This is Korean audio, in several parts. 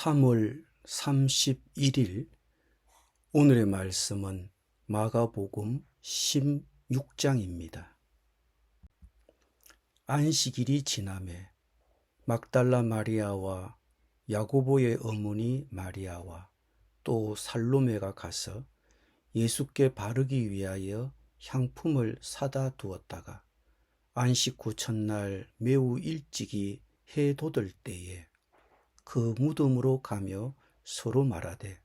3월 31일 오늘의 말씀은 마가복음 16장입니다. 안식일이 지남에 막달라 마리아와 야고보의 어머니 마리아와 또 살로메가 가서 예수께 바르기 위하여 향품을 사다 두었다가 안식 후 첫날 매우 일찍이 해 돋을 때에 그 무덤으로 가며 서로 말하되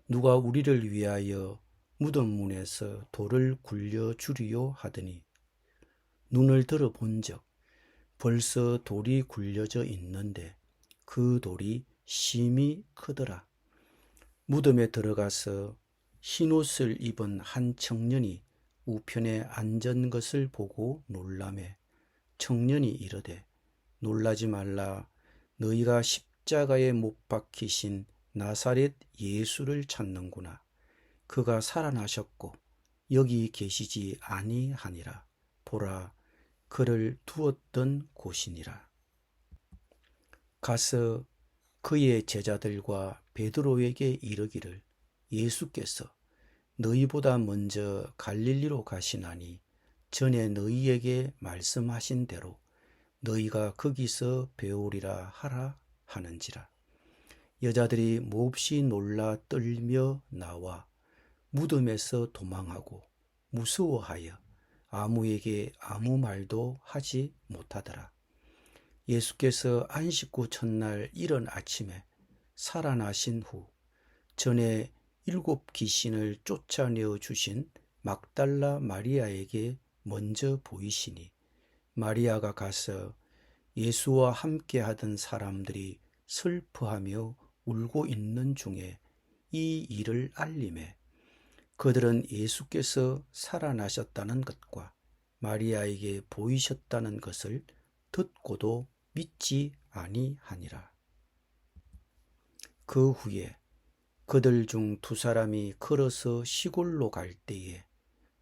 누가 우리를 위하여 무덤 문에서 돌을 굴려 주리요 하더니 눈을 들어 본즉 벌써 돌이 굴려져 있는데 그 돌이 심히 크더라. 무덤에 들어가서 흰옷을 입은 한 청년이 우편에 앉은 것을 보고 놀라매 청년이 이르되 놀라지 말라. 너희가 십자가에 못 박히신 나사렛 예수를 찾는구나. 그가 살아나셨고 여기 계시지 아니하니라. 보라, 그를 두었던 곳이니라. 가서 그의 제자들과 베드로에게 이르기를 예수께서 너희보다 먼저 갈릴리로 가시나니 전에 너희에게 말씀하신 대로 너희가 거기서 배우리라 하라 하는지라. 여자들이 몹시 놀라 떨며 나와 무덤에서 도망하고 무서워하여 아무에게 아무 말도 하지 못하더라. 예수께서 안식 후 첫날 이른 아침에 살아나신 후 전에 7 귀신을 쫓아내어 주신 막달라 마리아에게 먼저 보이시니 마리아가 가서 예수와 함께 하던 사람들이 슬퍼하며 울고 있는 중에 이 일을 알림해 그들은 예수께서 살아나셨다는 것과 마리아에게 보이셨다는 것을 듣고도 믿지 아니하니라. 그 후에 그들 중 2 사람이 걸어서 시골로 갈 때에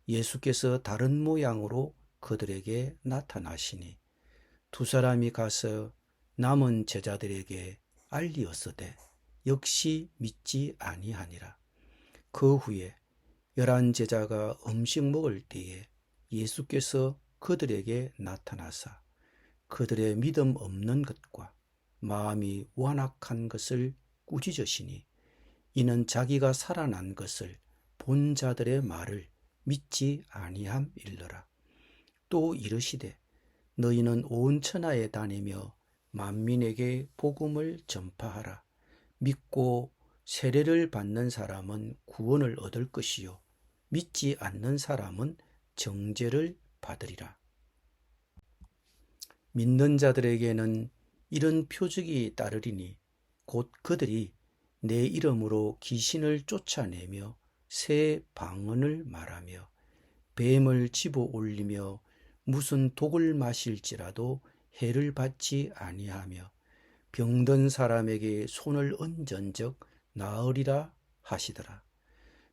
예수께서 다른 모양으로 그들에게 나타나시니 2 사람이 가서 남은 제자들에게 알리었으되 역시 믿지 아니하니라. 그 후에 11 제자가 음식 먹을 때에 예수께서 그들에게 나타나사 그들의 믿음 없는 것과 마음이 완악한 것을 꾸짖으시니 이는 자기가 살아난 것을 본 자들의 말을 믿지 아니함일러라. 또 이르시되 너희는 온 천하에 다니며 만민에게 복음을 전파하라. 믿고 세례를 받는 사람은 구원을 얻을 것이요 믿지 않는 사람은 정죄를 받으리라. 믿는 자들에게는 이런 표적이 따르리니 곧 그들이 내 이름으로 귀신을 쫓아내며 새 방언을 말하며 뱀을 집어 올리며 무슨 독을 마실지라도 해를 받지 아니하며 병든 사람에게 손을 얹은즉 나으리라 하시더라.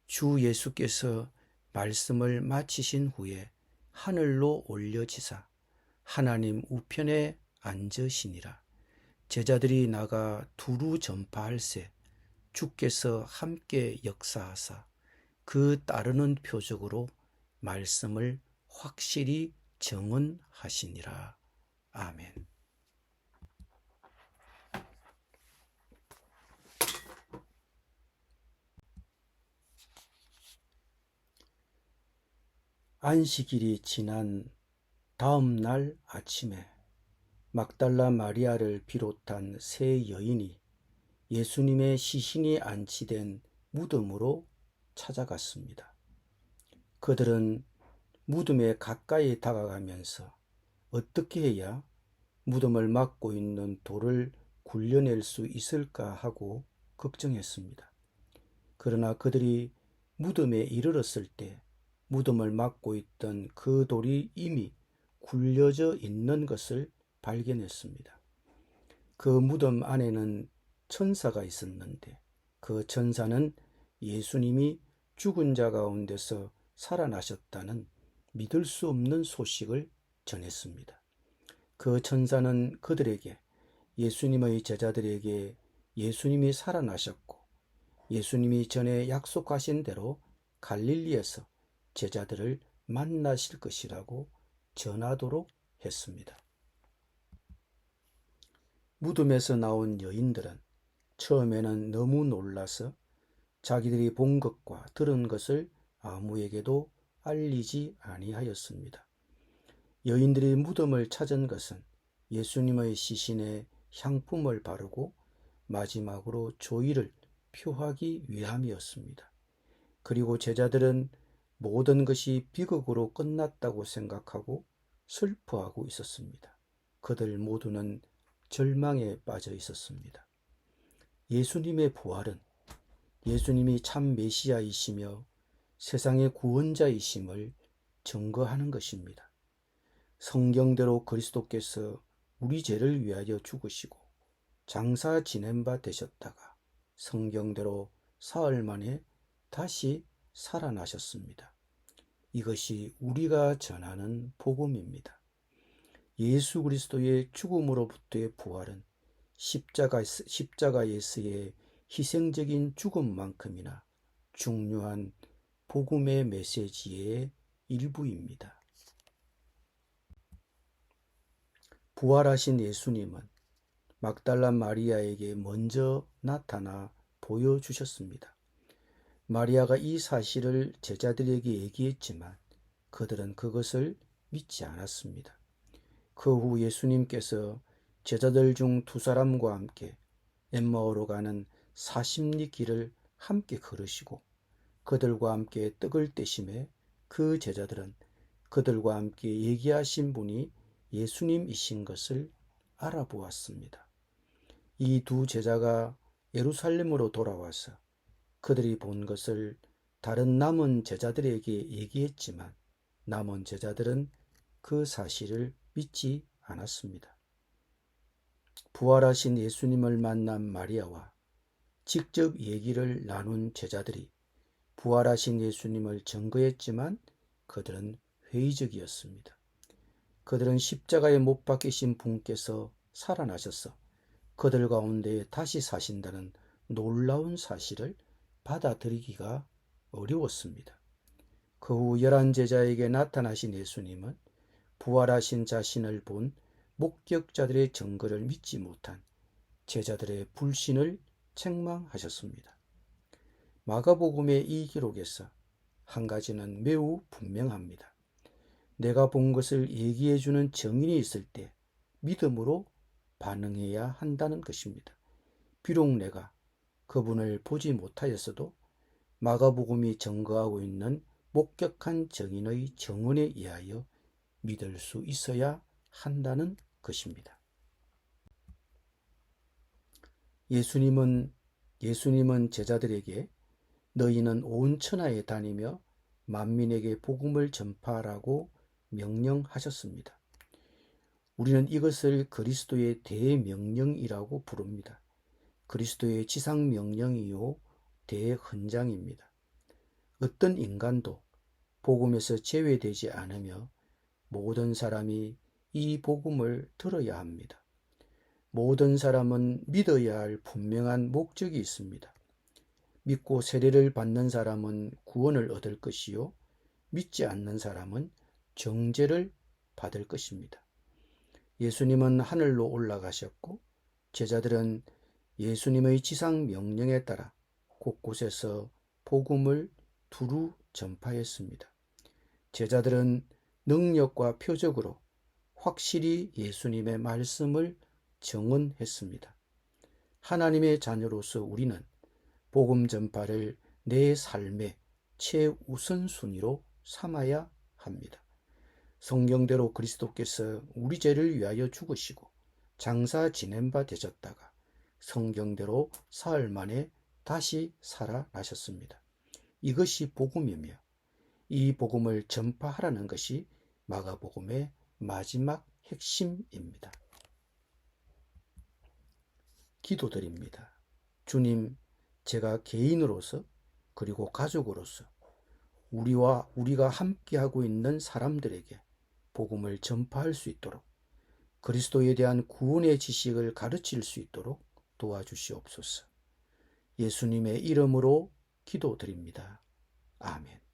주 예수께서 말씀을 마치신 후에 하늘로 올려지사 하나님 우편에 앉으시니라. 제자들이 나가 두루 전파할세 주께서 함께 역사하사 그 따르는 표적으로 말씀을 확실히 정언하시니라. 아멘. 안식일이 지난 다음 날 아침에 막달라 마리아를 비롯한 3 여인이 예수님의 시신이 안치된 무덤으로 찾아갔습니다. 그들은 무덤에 가까이 다가가면서 어떻게 해야 무덤을 막고 있는 돌을 굴려낼 수 있을까 하고 걱정했습니다. 그러나 그들이 무덤에 이르렀을 때 무덤을 막고 있던 그 돌이 이미 굴려져 있는 것을 발견했습니다. 그 무덤 안에는 천사가 있었는데 그 천사는 예수님이 죽은 자 가운데서 살아나셨다는 믿을 수 없는 소식을 전했습니다. 그 천사는 그들에게 예수님의 제자들에게 예수님이 살아나셨고 예수님이 전에 약속하신 대로 갈릴리에서 제자들을 만나실 것이라고 전하도록 했습니다. 무덤에서 나온 여인들은 처음에는 너무 놀라서 자기들이 본 것과 들은 것을 아무에게도 알리지 아니하였습니다. 여인들이 무덤을 찾은 것은 예수님의 시신에 향품을 바르고 마지막으로 조의를 표하기 위함이었습니다. 그리고 제자들은 모든 것이 비극으로 끝났다고 생각하고 슬퍼하고 있었습니다. 그들 모두는 절망에 빠져 있었습니다. 예수님의 부활은 예수님이 참 메시아이시며 세상의 구원자이심을 증거하는 것입니다. 성경대로 그리스도께서 우리 죄를 위하여 죽으시고 장사 지낸 바 되셨다가 성경대로 사흘 만에 다시 살아나셨습니다. 이것이 우리가 전하는 복음입니다. 예수 그리스도의 죽음으로부터의 부활은 십자가에서의 희생적인 죽음만큼이나 중요한 복음의 메시지의 일부입니다. 부활하신 예수님은 막달라 마리아에게 먼저 나타나 보여주셨습니다. 마리아가 이 사실을 제자들에게 얘기했지만 그들은 그것을 믿지 않았습니다. 그 후 예수님께서 제자들 중 두 사람과 함께 엠마오로 가는 40리 길을 함께 걸으시고 그들과 함께 떡을 떼심에 그 제자들은 그들과 함께 얘기하신 분이 예수님이신 것을 알아보았습니다. 이 두 제자가 예루살렘으로 돌아와서 그들이 본 것을 다른 남은 제자들에게 얘기했지만 남은 제자들은 그 사실을 믿지 않았습니다. 부활하신 예수님을 만난 마리아와 직접 얘기를 나눈 제자들이 부활하신 예수님을 증거했지만 그들은 회의적이었습니다. 그들은 십자가에 못 박히신 분께서 살아나셔서 그들 가운데 다시 사신다는 놀라운 사실을 받아들이기가 어려웠습니다. 그 후 11제자에게 나타나신 예수님은 부활하신 자신을 본 목격자들의 증거를 믿지 못한 제자들의 불신을 책망하셨습니다. 마가복음의 이 기록에서 한 가지는 매우 분명합니다. 내가 본 것을 얘기해주는 증인이 있을 때 믿음으로 반응해야 한다는 것입니다. 비록 내가 그분을 보지 못하였어도 마가복음이 증거하고 있는 목격한 증인의 증언에 의하여 믿을 수 있어야 한다는 것입니다. 예수님은 제자들에게 너희는 온 천하에 다니며 만민에게 복음을 전파하라고 명령하셨습니다. 우리는 이것을 그리스도의 대명령이라고 부릅니다. 그리스도의 지상명령이요 대헌장입니다. 어떤 인간도 복음에서 제외되지 않으며 모든 사람이 이 복음을 들어야 합니다. 모든 사람은 믿어야 할 분명한 목적이 있습니다. 믿고 세례를 받는 사람은 구원을 얻을 것이요 믿지 않는 사람은 정죄를 받을 것입니다. 예수님은 하늘로 올라가셨고 제자들은 예수님의 지상 명령에 따라 곳곳에서 복음을 두루 전파했습니다. 제자들은 능력과 표적으로 확실히 예수님의 말씀을 증언했습니다. 하나님의 자녀로서 우리는 복음 전파를 내 삶의 최우선순위로 삼아야 합니다. 성경대로 그리스도께서 우리 죄를 위하여 죽으시고 장사 지낸 바 되셨다가 성경대로 사흘 만에 다시 살아나셨습니다. 이것이 복음이며 이 복음을 전파하라는 것이 마가복음의 마지막 핵심입니다. 기도드립니다. 주님, 제가 개인으로서 그리고 가족으로서 우리가 함께하고 있는 사람들에게 복음을 전파할 수 있도록 그리스도에 대한 구원의 지식을 가르칠 수 있도록 도와주시옵소서. 예수님의 이름으로 기도드립니다. 아멘.